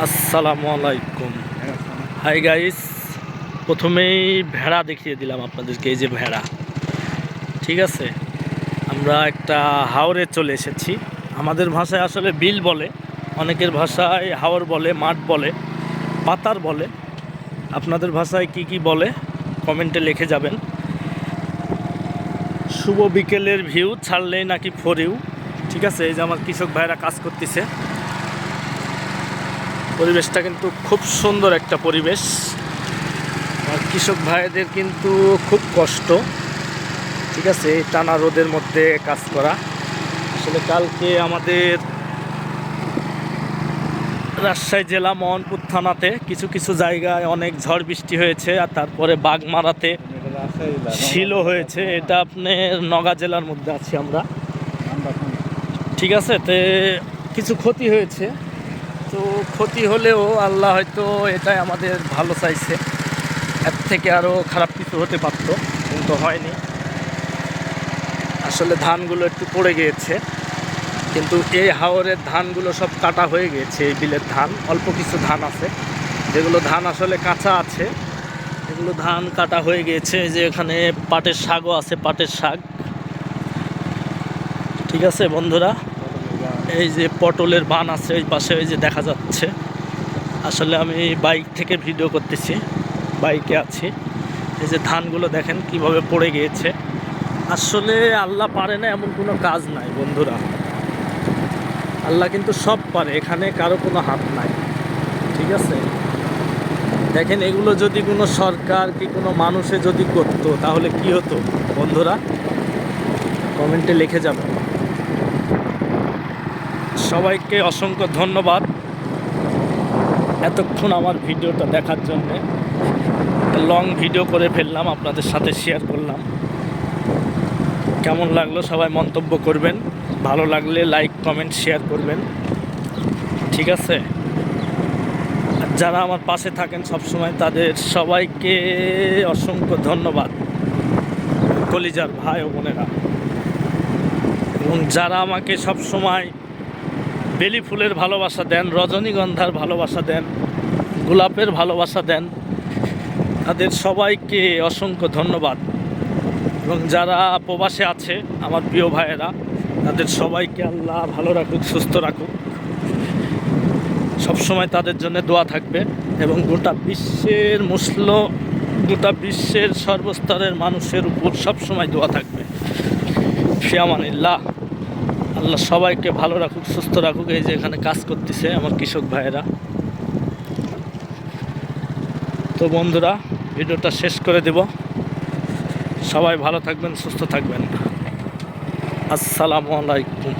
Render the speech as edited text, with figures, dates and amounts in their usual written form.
আসসালামু আলাইকুম। Hi guys, প্রথমেই ভেড়া দেখিয়ে দিলাম আপনাদেরকে। এই যে ভেড়া, ঠিক আছে। আমরা একটা হাওরে চলে এসেছি। আমাদের ভাষায় আসলে বিল বলে, অনেকের ভাষায় হাওর বলে, মাঠ বলে, পাতার বলে। আপনাদের ভাষায় কি কি বলে কমেন্টে লিখে যাবেন। শুভ বিকেলের ভিউ ছাড়লেই নাকি ফর ইউ, ঠিক আছে। এই যে আমার কৃষক ভাইরা কাজ করতেছে। পরিবেশটা কিন্তু খুব সুন্দর একটা পরিবেশ। আর কৃষক ভাইদের কিন্তু খুব কষ্ট, ঠিক আছে, এই টানা রোদের মধ্যে কাজ করা। আসলে কালকে আমাদের রাজশাহী জেলা মোহনপুর থানাতে কিছু কিছু জায়গায় অনেক ঝড় বৃষ্টি হয়েছে, আর তারপরে বাগমারাতে শিলো হয়েছে। এটা আপনার নওগাঁ জেলার মধ্যে আছি আমরা, ঠিক আছে। তে কিছু ক্ষতি হয়েছে, তো ক্ষতি হলেও আল্লাহ হয়তো এটাই আমাদের ভালো চাইছে। এর থেকে আরও খারাপ কিছু হতে পারতো, কিন্তু হয়নি। আসলে ধানগুলো একটু পড়ে গিয়েছে, কিন্তু এই হাওরের ধানগুলো সব কাটা হয়ে গিয়েছে। এই বিলের ধান অল্প কিছু ধান আছে, যেগুলো ধান আসলে কাঁচা আছে, এগুলো ধান কাটা হয়ে গিয়েছে। এই যে এখানে পাটের শাকও আছে, পাটের শাক, ঠিক আছে বন্ধুরা। এই যে পটলের বান আছে ওই পাশে, ওই যে দেখা যাচ্ছে। আসলে আমি বাইক থেকে ভিডিও করতেছি, বাইকে আছি। এই যে ধানগুলো দেখেন কিভাবে পড়ে গিয়েছে। আসলে আল্লাহ পারে না এমন কোনো কাজ নাই বন্ধুরা। আল্লাহ কিন্তু সব পারে, এখানে কারো কোনো হাত নাই, ঠিক আছে। দেখেন, এগুলো যদি কোনো সরকার কি কোনো মানুষে যদি করতো তাহলে কি হতো বন্ধুরা, কমেন্টে লিখে যাবেন। সবাইকে অসংখ্য ধন্যবাদ এতক্ষণ আমার ভিডিওটা দেখার জন্যে। লং ভিডিও করে ফেললাম, আপনাদের সাথে শেয়ার করলাম। কেমন লাগলো সবাই মন্তব্য করবেন, ভালো লাগলে লাইক কমেন্ট শেয়ার করবেন, ঠিক আছে। আর যারা আমার পাশে থাকেন সবসময়, তাদের সবাইকে অসংখ্য ধন্যবাদ, কলিজার ভাই ও বোনেরা। এবং যারা আমাকে সবসময় বেলি ফুলের ভালোবাসা দেন, রজনীগন্ধার ভালোবাসা দেন, গোলাপের ভালোবাসা দেন, তাদের সবাইকে অসংখ্য ধন্যবাদ। এবং যারা প্রবাসে আছে আমার প্রিয় ভাইয়েরা, তাদের সবাইকে আল্লাহ ভালো রাখুক, সুস্থ রাখুক, সবসময় তাদের জন্য দোয়া থাকবে। এবং গোটা বিশ্বের সর্বস্তরের মানুষের উপর সবসময় দোয়া থাকবে। ফিয়ামানিল্লাহ। আল্লাহ সবাইকে ভালো রাখুক, সুস্থ রাখুক। এই যে এখানে কাজ করতেছে আমার কৃষক ভাইয়েরা। তো বন্ধুরা, ভিডিওটা শেষ করে দেব। সবাই ভালো থাকবেন, সুস্থ থাকবেন। আসসালামু আলাইকুম।